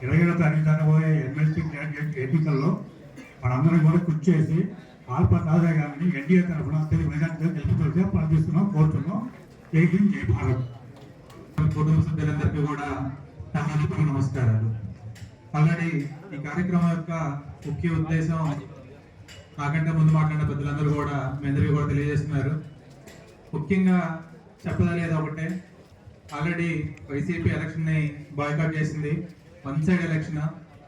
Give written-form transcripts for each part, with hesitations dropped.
27వ తారీఖు జరగబోయే MLC candidate ఎన్నికల్లో మనందరం కూడా కృషి చేసి ఆల్పా తాజా గారిని ఎన్డీఏ తరఫున తెలుగు మెజార్టీగా గెలిపించాల్సి ప్రార్థిస్తున్నాం, కోరుతున్నాం. జై హింద్, జై భారత్. కుటుంబ సభ్యులందరికీ కూడా నమస్కారాలు. ఆల్రెడీ ఈ కార్యక్రమం యొక్క ముఖ్య ఉద్దేశం నాకంటే ముందు మాట్లాడిన పెద్దలందరూ కూడా మీ అందరికీ కూడా తెలియజేస్తున్నారు. ముఖ్యంగా చెప్పదలేదు ఒకటే, ఆల్రెడీ వైసీపీ ఎలక్షన్ని బాయ్కాట్ చేసింది. One side election.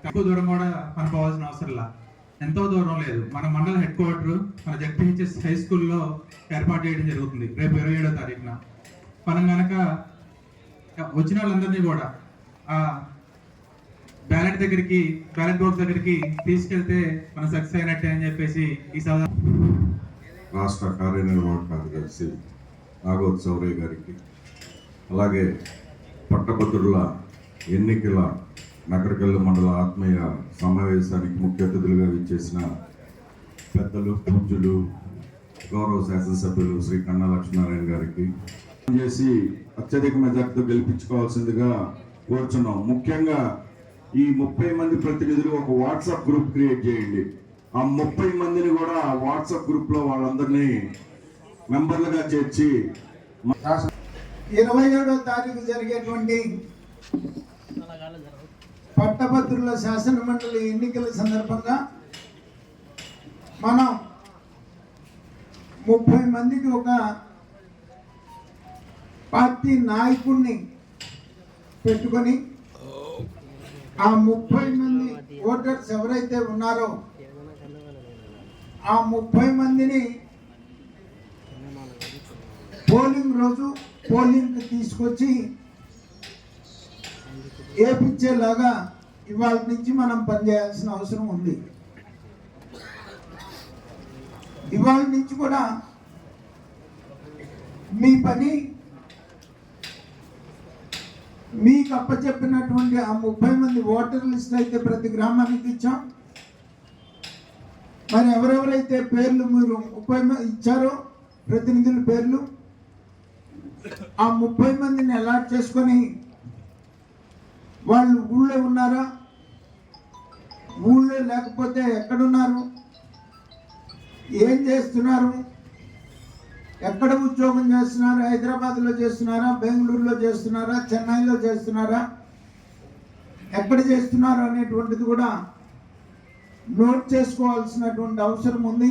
ఎక్కువ దూరం కూడా మనం పోవాల్సిన అవసరంలా, ఎంతో దూరం లేదు. మన మండల హెడ్ క్వార్టర్ మన జెడ్పీహెచ్ఎస్ హై స్కూల్లో ఏర్పాటు చేయడం జరుగుతుంది రేపు 27వ తారీఖున. మనం కనుక వచ్చిన వాళ్ళందరినీ కూడా ఆ బ్యాలెట్ బాక్స్ దగ్గరికి తీసుకెళ్తే మనం సక్సెస్ అయినట్టే అని చెప్పేసి ఈ సభ రాష్ట్ర కార్యనిర్వాహక కార్యదర్శి నాగోత్ చౌరయ్య గారికి, అలాగే పట్టభద్రుల ఎన్నికల నకరికల్లు మండల ఆత్మీయ సమావేశానికి ముఖ్య అతిథులుగా విచ్చేసిన పెద్దలు, పూజ్యులు, గౌరవ శాసనసభ్యులు శ్రీ కన్నా లక్ష్మీనారాయణ గారికి చేసి అత్యధిక మెజార్టీతో గెలిపించుకోవాల్సిందిగా కోరుచున్నాం. ముఖ్యంగా ఈ 30 మంది ప్రతినిధులు ఒక వాట్సాప్ గ్రూప్ క్రియేట్ చేయండి. ఆ 30 మందిని కూడా వాట్సాప్ గ్రూప్ లో వాళ్ళందరినీ మెంబర్లుగా చేర్చి 27వ తారీఖు జరిగేటువంటి పట్టభద్రుల శాసన మండలి ఎన్నికల సందర్భంగా మనం 30 మందికి ఒక పార్టీ నాయకుడిని పెట్టుకొని ఆ 30 మంది ఓటర్స్ ఎవరైతే ఉన్నారో ఆ 30 మందిని పోలింగ్ రోజు పోలింగ్కి తీసుకొచ్చి ఏపించేలాగా ఇవాళ నుంచి మనం పనిచేయాల్సిన అవసరం ఉంది. ఇవాళ నుంచి కూడా మీ పని మీకు అప్పచెప్పినటువంటి ఆ 30 మంది ఓటర్ లిస్ట్ అయితే ప్రతి గ్రామానికి ఇచ్చాం. మరి ఎవరెవరైతే పేర్లు మీరు 30 ఇచ్చారో ప్రతినిధుల పేర్లు ఆ 30 మందిని అలాట్ చేసుకొని వాళ్ళు ఊళ్ళో ఉన్నారా, ఊళ్ళో లేకపోతే ఎక్కడున్నారు, ఏం చేస్తున్నారు, ఎక్కడ ఉద్యోగం చేస్తున్నారు, హైదరాబాద్లో చేస్తున్నారా, బెంగళూరులో చేస్తున్నారా, చెన్నైలో చేస్తున్నారా, ఎక్కడ చేస్తున్నారు అనేటువంటిది కూడా నోట్ చేసుకోవాల్సినటువంటి అవసరం ఉంది.